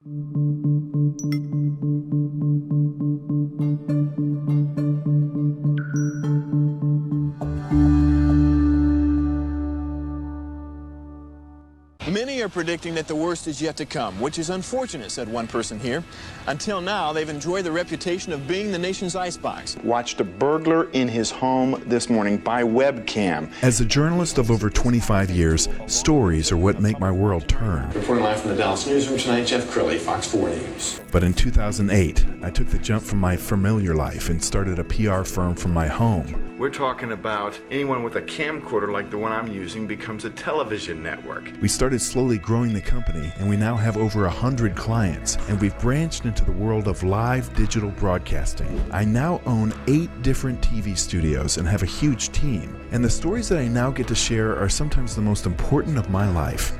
Many are predicting that the worst is yet to come, which is unfortunate, said one person here. Until now, they've enjoyed the reputation of being the nation's icebox. Watched a burglar in his home this morning by webcam. As a journalist of over 25 years, stories are what make my world turn. Reporting live from the Dallas newsroom tonight, Jeff Crilley, Fox 4 News. But in 2008, I took the jump from my familiar life and started a PR firm from my home. We're talking about anyone with a camcorder like the one I'm using becomes a television network. We started slowly growing the company, and we now have over 100 clients, and we've branched into the world of live digital broadcasting. I now own 8 different TV studios and have a huge team, and the stories that I now get to share are sometimes the most important of my life.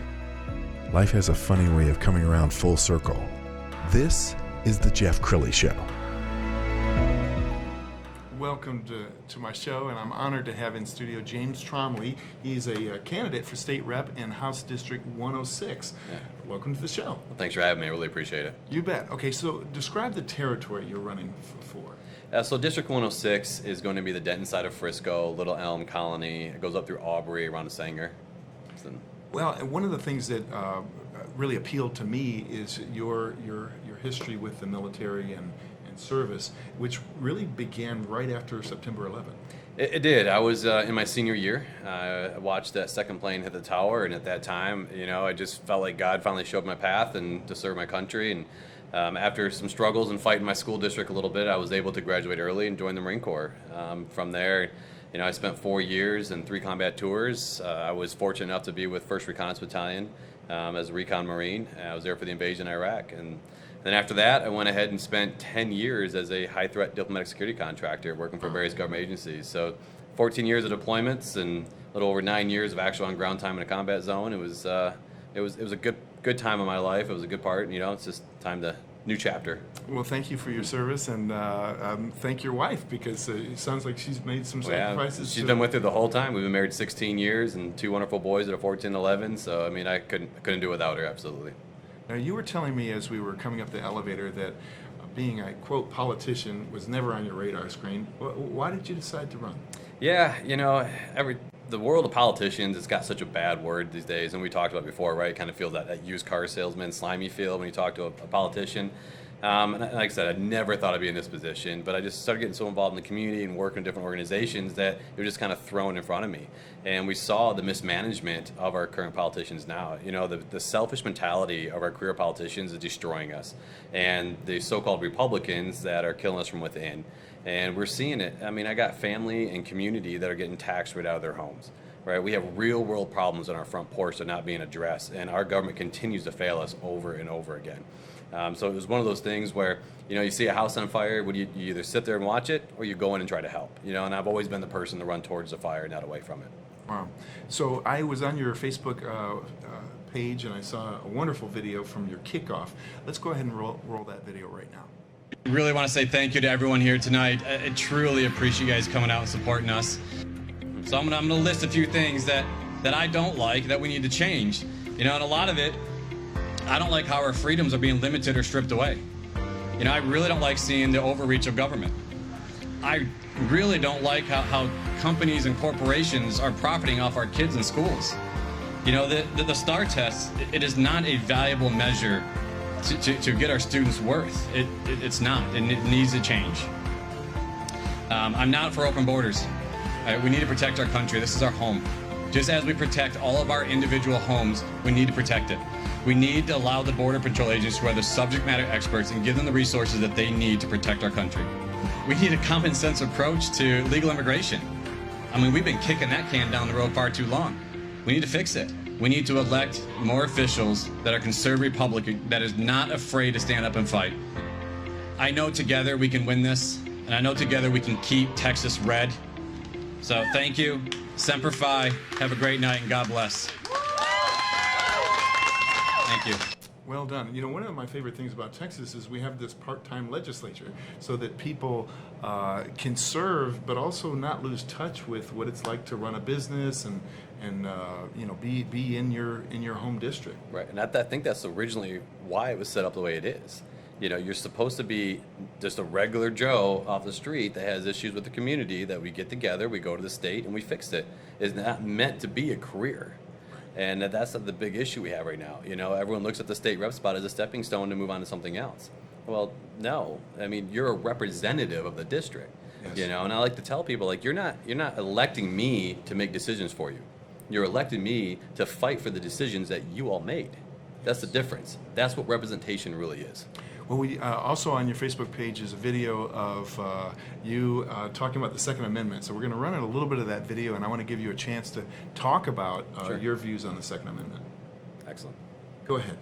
Life has a funny way of coming around full circle. This is the Jeff Crilley Show. Welcome to my show, and I'm honored to have in studio James Trombley. He's a candidate for state rep in House District 106. Yeah. Welcome to the show. Well, thanks for having me. I really appreciate it. You bet. Okay, so describe the territory you're running for. So District 106 is going to be the Denton side of Frisco, Little Elm, Colony. It goes up through Aubrey, around to Sanger. Well, and one of the things that really appealed to me is your history with the military and service, which really began right after September 11th. It did. I was in my senior year. I watched that second plane hit the tower, and at that time, I just felt like God finally showed my path and to serve my country. And after some struggles and fighting my school district a little bit, I was able to graduate early and join the Marine Corps. From there, I spent 4 years and 3 combat tours. I was fortunate enough to be with 1st Reconnaissance Battalion as a recon Marine. I was there for the invasion of Iraq. And then after that, I went ahead and spent 10 years as a high-threat diplomatic security contractor working for various government agencies. So 14 years of deployments and a little over 9 years of actual on-ground time in a combat zone. It was a good time of my life. It was a good part. It's just time to new chapter. Well, thank you for your service, and thank your wife, because it sounds like she's made some sacrifices. She's been with her the whole time. We've been married 16 years and 2 wonderful boys that are 14 and 11. So I couldn't do it without her. Absolutely. Now, you were telling me as we were coming up the elevator that being a, quote, politician was never on your radar screen. Why did you decide to run? Yeah, the world of politicians, it's got such a bad word these days, and we talked about it before, right? It kind of feels that used car salesman, slimy feel when you talk to a politician. And like I said, I never thought I'd be in this position, but I just started getting so involved in the community and working in different organizations that it was just kind of thrown in front of me. And we saw the mismanagement of our current politicians now. The selfish mentality of our career politicians is destroying us. And the so-called Republicans that are killing us from within. And we're seeing it. I got family and community that are getting taxed right out of their homes. Right? We have real world problems on our front porch that are not being addressed, and our government continues to fail us over and over again. So it was one of those things where, you see a house on fire, you either sit there and watch it, or you go in and try to help. And I've always been the person to run towards the fire, not away from it. Wow. So I was on your Facebook page, and I saw a wonderful video from your kickoff. Let's go ahead and roll that video right now. I really want to say thank you to everyone here tonight. I truly appreciate you guys coming out and supporting us. So I'm gonna list a few things that I don't like, that we need to change. And a lot of it, I don't like how our freedoms are being limited or stripped away. I really don't like seeing the overreach of government. I really don't like how companies and corporations are profiting off our kids in schools. The STAR test, it is not a valuable measure to get our students' worth. It's not, and it needs to change. I'm not for open borders. We need to protect our country. This is our home. Just as we protect all of our individual homes, we need to protect it. We need to allow the Border Patrol agents who are the subject matter experts and give them the resources that they need to protect our country. We need a common sense approach to legal immigration. We've been kicking that can down the road far too long. We need to fix it. We need to elect more officials that are conservative Republican, that is not afraid to stand up and fight. I know together we can win this, and I know together we can keep Texas red. So thank you, Semper Fi, have a great night, and God bless. Thank you. Well done. You know, one of my favorite things about Texas is we have this part-time legislature so that people can serve, but also not lose touch with what it's like to run a business and you know, be in your home district. Right, and I think that's originally why it was set up the way it is. You know, you're supposed to be just a regular Joe off the street that has issues with the community, that we get together, we go to the state, and we fix it. It's not meant to be a career. And that's the big issue we have right now. You know, everyone looks at the state rep spot as a stepping stone to move on to something else. Well, no. I mean, you're a representative of the district. Yes. You know, and I like to tell people, like, you're not electing me to make decisions for you. You're electing me to fight for the decisions that you all made. That's the difference. That's what representation really is. Well, we also on your Facebook page is a video of you talking about the Second Amendment. So we're going to run a little bit of that video, and I want to give you a chance to talk about Sure. your views on the Second Amendment. Excellent. Go ahead.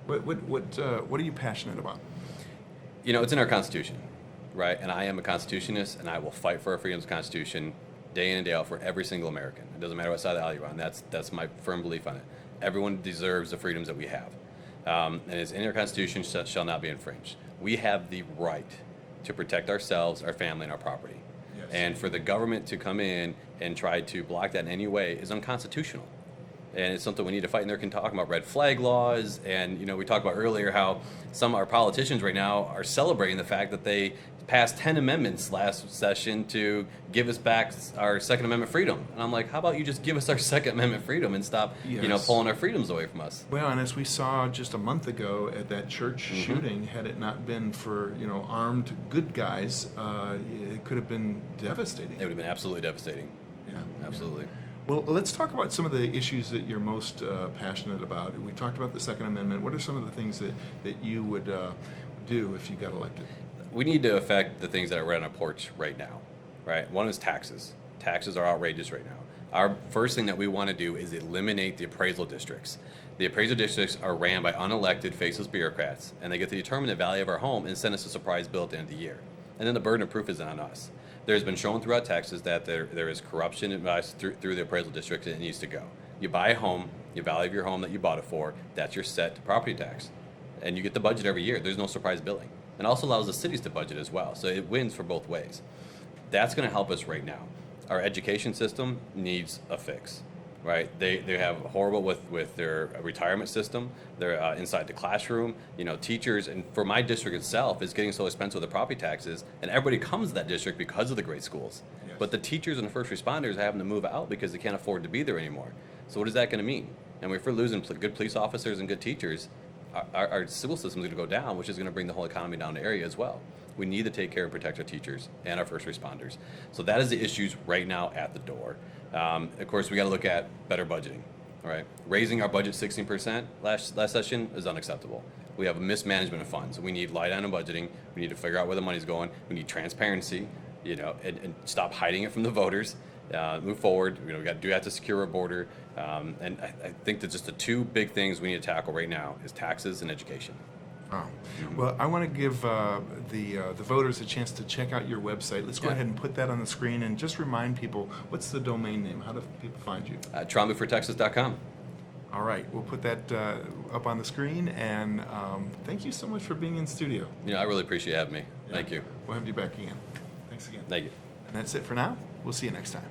What are you passionate about? You know, it's in our Constitution, right? And I am a Constitutionist, and I will fight for our freedoms of the Constitution day in and day out for every single American. It doesn't matter what side of the aisle you're on. That's my firm belief on it. Everyone deserves the freedoms that we have. And it's in our Constitution, shall not be infringed. We have the right to protect ourselves, our family, and our property. Yes. And for the government to come in and try to block that in any way is unconstitutional. And it's something we need to fight. And they're talking about red flag laws. And, you know, we talked about earlier how some of our politicians right now are celebrating the fact that they passed 10 amendments last session to give us back our Second Amendment freedom. And I'm like, how about you just give us our Second Amendment freedom and stop, you know, Yes. pulling our freedoms away from us? Well, and as we saw just a month ago at that church Mm-hmm. shooting, had it not been for, you know, armed good guys, it could have been devastating. It would have been absolutely devastating. Yeah. Absolutely. Well, let's talk about some of the issues that you're most passionate about. We talked about the Second Amendment. What are some of the things that you would do if you got elected? We need to affect the things that are right on our porch right now, right? One is taxes. Taxes are outrageous right now. Our first thing that we want to do is eliminate the appraisal districts. The appraisal districts are ran by unelected, faceless bureaucrats, and they get to determine the value of our home and send us a surprise bill at the end of the year. And then the burden of proof is on us. There's been shown throughout Texas that there is corruption advised through the appraisal district, and it needs to go. You buy a home, the value of your home that you bought it for, that's your set property tax. And you get the budget every year. There's no surprise billing. It also allows the cities to budget as well, so it wins for both ways. That's going to help us right now. Our education system needs a fix, right? They have horrible with their retirement system. They're inside the classroom. You know, teachers, and for my district itself, is getting so expensive with the property taxes, and everybody comes to that district because of the great schools. Yes. But the teachers and the first responders are having to move out because they can't afford to be there anymore. So what is that going to mean? And if we're losing good police officers and good teachers, our civil system is going to go down, which is going to bring the whole economy down to area as well. We need to take care and protect our teachers and our first responders. So that is the issues right now at the door. Of course, we got to look at better budgeting. All right, raising our budget 16% last session is unacceptable. We have a mismanagement of funds. We need light item budgeting. We need to figure out where the money's going. We need transparency, you know, and stop hiding it from the voters. Move forward. You know, we do have to secure our border, and I think that just the two big things we need to tackle right now is taxes and education. Oh. Well, I want to give the voters a chance to check out your website. Let's go ahead and put that on the screen and just remind people, what's the domain name? How do people find you? Trombleyfortexas.com. All right, we'll put that up on the screen, and thank you so much for being in studio. You know, I really appreciate having me. Thank you. We'll have you back again. Thanks again. Thank you. And that's it for now. We'll see you next time.